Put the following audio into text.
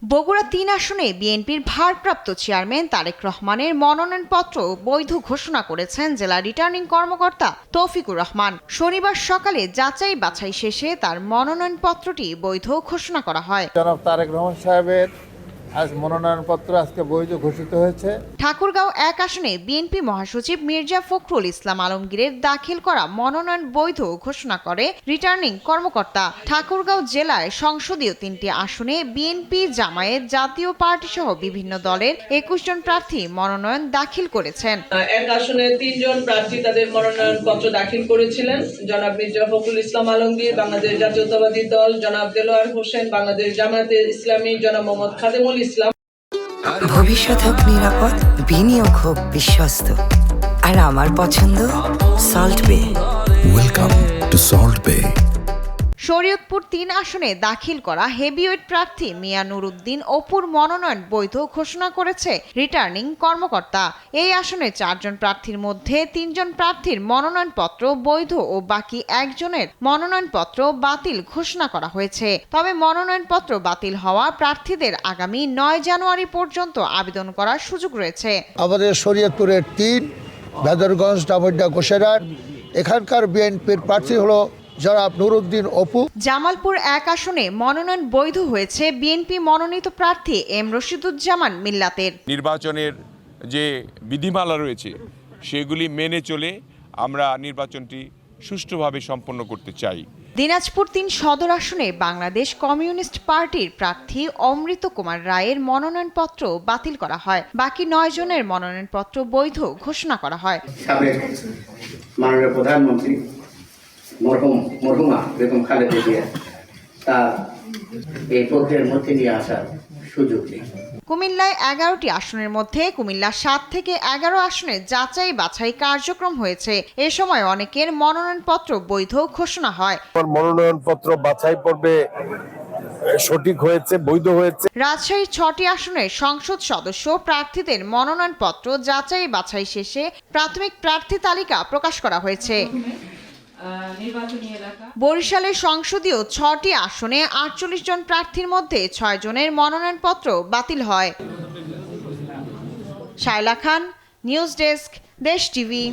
বগুড়া ৩ আসনে বিএনপির ভারপ্রাপ্ত চেয়ারম্যান তারেক রহমানের মনোনয়নপত্র বৈধ ঘোষণা করেছেন জেলা রিটার্নিং কর্মকর্তা তৌফিকুর রহমান। শনিবার সকালে যাচাই বাছাই শেষে তার মনোনয়নপত্রটি বৈধ ঘোষণা করা হয়। জনাব তারেক রহমান সাহেবের আজ মনোনয়নপত্র আজকে বৈধ ঘোষিত হয়েছে। ঠাকুরগাঁও ১ আসনে বিএনপি মহাসচিব মির্জা ফখরুল ইসলাম আলমগীরের দাখিল করা মনোনয়ন বৈধ ঘোষণা করে রিটার্নিং কর্মকর্তা। ঠাকুরগাঁও জেলায় সংসদীয় ৩টি আসনে বিএনপি, জামায়াত, জাতীয় পার্টি সহ বিভিন্ন দলের ২১ জন প্রার্থী মনোনয়ন দাখিল করেছেন। ১ আসনে ৩ জন প্রার্থী তাদের মনোনয়নপত্র দাখিল করেছিলেন। জনাব মির্জা ফখরুল ইসলাম আলমগীর, বাংলাদেশ জাতীয়তাবাদী দল; জনাব দেলোয়ার হোসেন, বাংলাদেশ জামায়াতে ইসলামী; জনাব মোহাম্মদ খাদেমুল ইসলাম। ভবিষ্যৎ হোক নিরাপদ, বিনিয়োগ হোক বিশ্বস্ত, আর আমার পছন্দ সল্ট বে। ওয়েলকাম টু সল্ট বে। শরীয়তপুর ৩ আসনে দাখিল করা হেভিওয়েট প্রার্থী মিয়া নুরুদ্দিন অপুর মনোনয়ন বৈধ ঘোষণা করেছে রিটার্নিং কর্মকর্তা। এই আসনে ৪ জন প্রার্থীর মধ্যে ৩ জন প্রার্থীর মনোনয়নপত্র বৈধ ও বাকি একজনের মনোনয়নপত্র বাতিল ঘোষণা করা হয়েছে। তবে মনোনয়নপত্র বাতিল হওয়া প্রার্থীদের আগামী ৯ জানুয়ারি পর্যন্ত আবেদন করার সুযোগ রয়েছে। আমাদের শরীয়তপুরের ৩, ভেদরগঞ্জ, ডাবড্ডা, গোসেরাট, এখানকার বিএনপির প্রার্থী হলো জনাব নুরুদ্দিন অপু। জামালপুর ১ আসনে মনোনয়ন বৈধ হয়েছে বিএনপি মনোনীত প্রার্থী এম রশিদুজ্জামান মিল্লাতের। নির্বাচনের যে বিধিমালা রয়েছে সেগুলি মেনে চলে আমরা নির্বাচনটি সুষ্ঠুভাবে সম্পন্ন করতে চাই। দিনাজপুর ৩ সদর আসনে বাংলাদেশ কমিউনিস্ট পার্টির প্রার্থী অমৃত কুমার রায়ের মনোনয়নপত্র বাতিল করা হয়। বাকি ৯ জনের মনোনয়নপত্র বৈধ ঘোষণা করা হয়। সাবেক মাননীয় প্রধানমন্ত্রী মরহুমা বেগম খালেদা জিয়া তার এই প্রক্রিয়ার মধ্যে নিয়ে আসার সুযোগ নেই। কুমিল্লায় ১১টি আসনের মধ্যে কুমিল্লা ৭ থেকে ১১ আসনে যাচাই বাছাই কার্যক্রম হয়েছে। এ সময় অনেকের মনোনয়নপত্র বৈধ ঘোষণা হয়। মনোনয়নপত্র বাছাই পর্বে সঠিক হয়েছে, বৈধ হয়েছে। রাজশাহীর ৬টি আসনের সংসদ সদস্য প্রার্থীদের মনোনয়নপত্র যাচাই বাছাই শেষে প্রাথমিক প্রার্থী তালিকা প্রকাশ করা হয়েছে। বরিশালের সংসদীয় ৬টি আসনে ৪৮ জন প্রার্থীর মধ্যে ৬ জনের মনোনয়নপত্র বাতিল হয়। শায়লা খান, নিউজ ডেস্ক, দেশ টিভি।